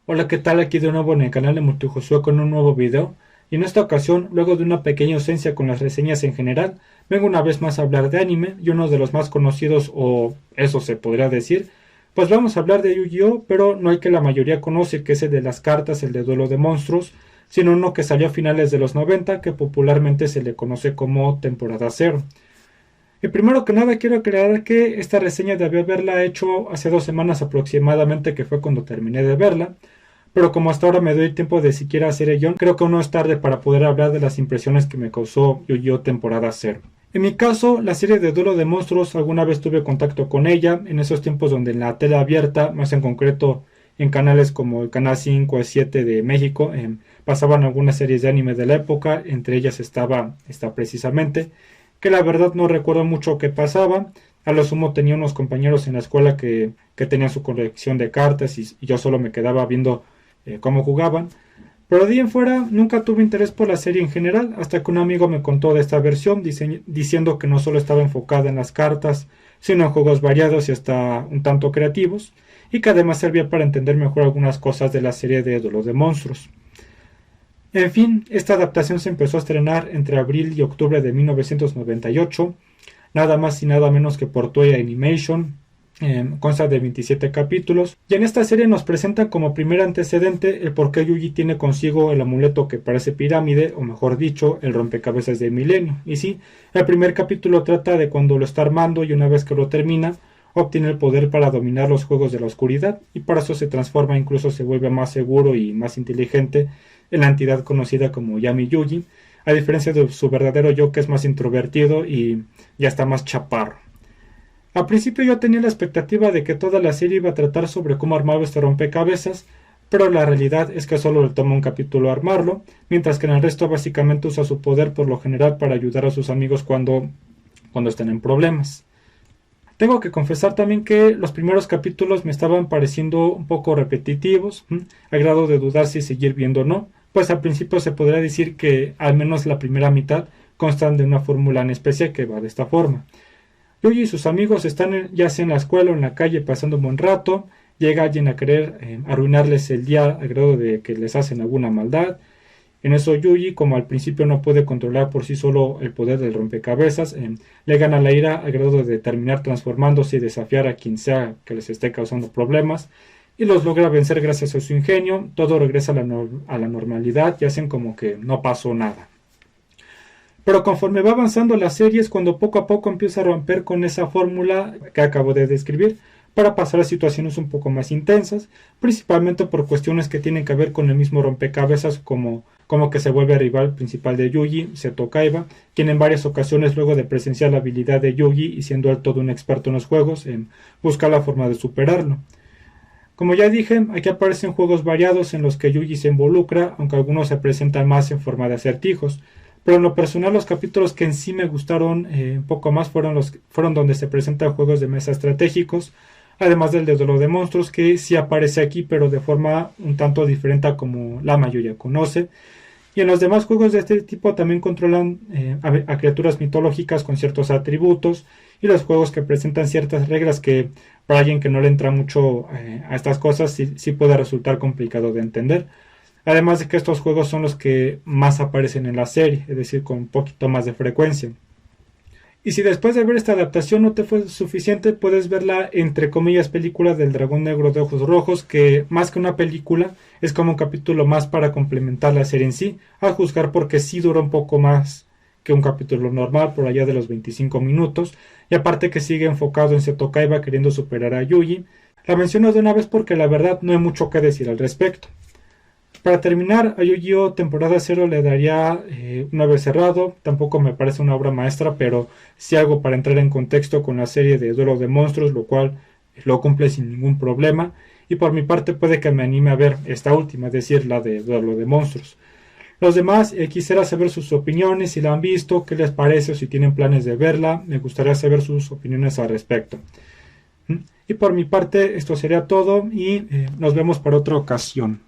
Hola, ¿qué tal? Aquí de nuevo en el canal de Multijosué con un nuevo video. Y en esta ocasión, luego de una pequeña ausencia con las reseñas en general, vengo una vez más a hablar de anime y uno de los más conocidos, o eso se podría decir. Pues vamos a hablar de Yu-Gi-Oh, pero no el que la mayoría conoce, que es el de las cartas, el de duelo de monstruos, sino uno que salió a finales de los 90, que popularmente se le conoce como temporada cero. Y primero que nada quiero aclarar que esta reseña debí haberla hecho hace 2 semanas aproximadamente, que fue cuando terminé de verla, pero como hasta ahora me doy tiempo de siquiera hacer el guión, creo que aún no es tarde para poder hablar de las impresiones que me causó Yu-Gi-Oh temporada cero. En mi caso, la serie de Duelo de Monstruos alguna vez tuve contacto con ella, en esos tiempos donde en la tele abierta, más en concreto en canales como el canal 5 o 7 de México, pasaban algunas series de anime de la época, entre ellas estaba esta precisamente, que la verdad no recuerdo mucho qué pasaba. A lo sumo tenía unos compañeros en la escuela que tenían su colección de cartas y yo solo me quedaba viendo cómo jugaban. Pero de ahí en fuera nunca tuve interés por la serie en general, hasta que un amigo me contó de esta versión, diciendo que no solo estaba enfocada en las cartas, sino en juegos variados y hasta un tanto creativos, y que además servía para entender mejor algunas cosas de la serie de Duelo de Monstruos. En fin, esta adaptación se empezó a estrenar entre abril y octubre de 1998, nada más y nada menos que por Toei Animation. Consta de 27 capítulos, y en esta serie nos presentan como primer antecedente el por qué Yugi tiene consigo el amuleto que parece pirámide, o mejor dicho, el rompecabezas del milenio. Y sí, el primer capítulo trata de cuando lo está armando y una vez que lo termina, obtiene el poder para dominar los juegos de la oscuridad, y para eso se transforma, incluso se vuelve más seguro y más inteligente en la entidad conocida como Yami Yugi, a diferencia de su verdadero yo, que es más introvertido y ya está más chaparro. Al principio yo tenía la expectativa de que toda la serie iba a tratar sobre cómo armaba este rompecabezas, pero la realidad es que solo le toma un capítulo armarlo, mientras que en el resto básicamente usa su poder por lo general para ayudar a sus amigos cuando estén en problemas. Tengo que confesar también que los primeros capítulos me estaban pareciendo un poco repetitivos, a grado de dudar si seguir viendo o no, pues al principio se podría decir que al menos la primera mitad constan de una fórmula en especie que va de esta forma. Yuji y sus amigos están ya sea en la escuela o en la calle pasando un buen rato, llega alguien a querer arruinarles el día a grado de que les hacen alguna maldad. En eso Yuji, como al principio no puede controlar por sí solo el poder del rompecabezas, le gana la ira a grado de terminar transformándose y desafiar a quien sea que les esté causando problemas, y los logra vencer gracias a su ingenio. Todo regresa a la normalidad y hacen como que no pasó nada. Pero conforme va avanzando la serie es cuando poco a poco empieza a romper con esa fórmula que acabo de describir, para pasar a situaciones un poco más intensas, principalmente por cuestiones que tienen que ver con el mismo rompecabezas, como que se vuelve rival principal de Yugi, Seto Kaiba, quien en varias ocasiones, luego de presenciar la habilidad de Yugi y siendo él todo un experto en los juegos, busca la forma de superarlo. Como ya dije, aquí aparecen juegos variados en los que Yugi se involucra, aunque algunos se presentan más en forma de acertijos. Pero en lo personal, los capítulos que en sí me gustaron un poco más fueron donde se presentan juegos de mesa estratégicos, además del de Duelo de Monstruos, que sí aparece aquí, pero de forma un tanto diferente a como la mayoría conoce. Y en los demás juegos de este tipo también controlan a criaturas mitológicas con ciertos atributos, y los juegos que presentan ciertas reglas que para alguien que no le entra mucho a estas cosas sí puede resultar complicado de entender. Además de que estos juegos son los que más aparecen en la serie, es decir, con un poquito más de frecuencia. Y si después de ver esta adaptación no te fue suficiente, puedes ver la, entre comillas, película del dragón negro de ojos rojos, que más que una película es como un capítulo más para complementar la serie en sí, a juzgar porque sí dura un poco más que un capítulo normal, por allá de los 25 minutos, y aparte que sigue enfocado en Seto Kaiba queriendo superar a Yugi. La menciono de una vez porque la verdad no hay mucho que decir al respecto. Para terminar, a Yu-Gi-Oh! Temporada cero le daría una vez cerrado. Tampoco me parece una obra maestra, pero sí algo para entrar en contexto con la serie de Duelo de Monstruos, lo cual lo cumple sin ningún problema. Y por mi parte puede que me anime a ver esta última, es decir, la de Duelo de Monstruos. Los demás, quisiera saber sus opiniones, si la han visto, qué les parece o si tienen planes de verla. Me gustaría saber sus opiniones al respecto. Y por mi parte, esto sería todo y nos vemos para otra ocasión.